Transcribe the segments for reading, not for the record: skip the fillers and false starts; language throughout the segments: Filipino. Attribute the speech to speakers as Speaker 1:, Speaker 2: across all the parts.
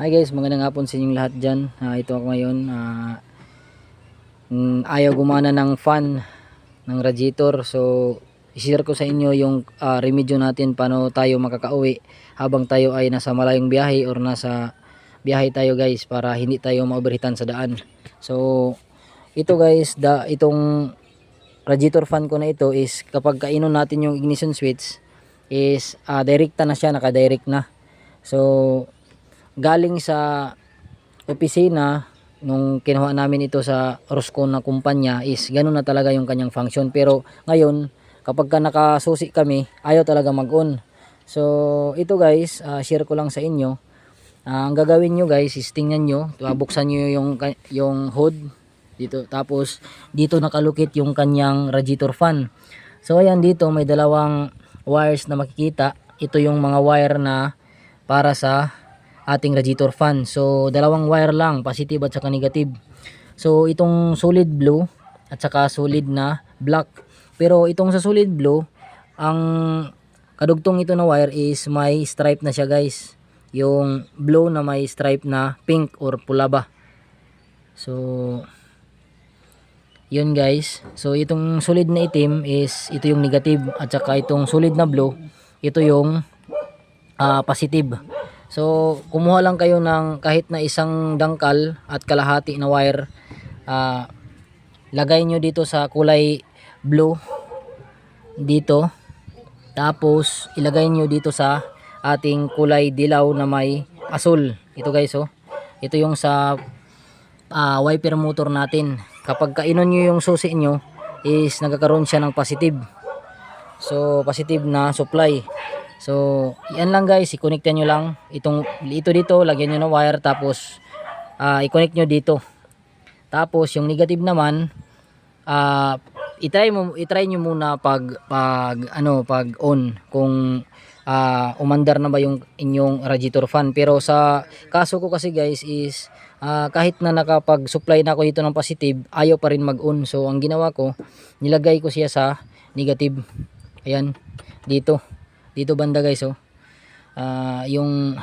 Speaker 1: Hi guys, magandang hapon sa inyong lahat dyan. Ito ako ngayon. Ayaw gumana ng fan ng radiator. So, i-share ko sa inyo yung remedyo natin paano tayo makakauwi habang tayo ay nasa malayong biyahe or nasa biyahe tayo guys, para hindi tayo maoberhitan sa daan. So, ito guys, itong radiator fan ko na ito is kapag kainon natin yung ignition switch is direkta na siya, naka-direct na. So, galing sa opisina nung kinuha namin ito sa Roscon na kumpanya is ganun na talaga yung kanyang function. Pero ngayon kapag ka nakasusi kami, ayaw talaga mag-on. So ito guys, share ko lang sa inyo. Ang gagawin nyo guys is tingnan nyo, buksan nyo yung hood dito, tapos dito nakalukit yung kanyang radiator fan. So ayan, dito may dalawang wires na makikita. Ito yung mga wire na para sa ating radiator fan. So dalawang wire lang, positive at saka negative. So itong solid blue at saka solid na black. Pero itong sa solid blue, ang kadugtong ito na wire is may stripe na siya guys. Yung blue na may stripe na pink or pula ba. So yun guys. So itong solid na itim is ito yung negative, at saka itong solid na blue, ito yung positive. So kumuha lang kayo ng kahit na isang dangkal at kalahati na wire, lagay nyo dito sa kulay blue dito, tapos ilagay nyo dito sa ating kulay dilaw na may asul. Ito guys, oh, ito yung sa wiper motor natin. Kapag kainon nyo yung susi nyo is nagkakaroon siya ng positive. So positive na supply. So yan lang guys, i-connectan nyo lang ito dito, lagyan nyo ng wire, tapos i-connect nyo dito. Tapos yung negative naman, i-try nyo muna pag on kung umandar na ba yung inyong radiator fan. Pero sa kaso ko kasi guys is kahit na nakapag-supply na ako dito ng positive, ayaw pa rin mag-on. So ang ginawa ko, nilagay ko siya sa negative. Ayan, dito banda guys, oh. Yung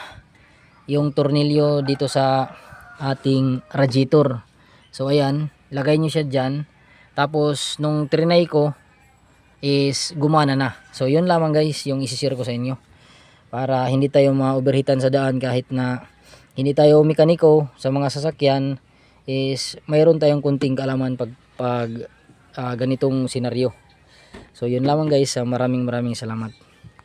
Speaker 1: tornilyo dito sa ating radiator. So ayan, lagay nyo siya dyan. Tapos nung trinay ko is gumana na. So yun lamang guys yung isi-share ko sa inyo, para hindi tayo ma-overheatan sa daan. Kahit na hindi tayo mekaniko sa mga sasakyan, is mayroon tayong kunting kaalaman pag ganitong senaryo. So yun lamang guys, maraming salamat.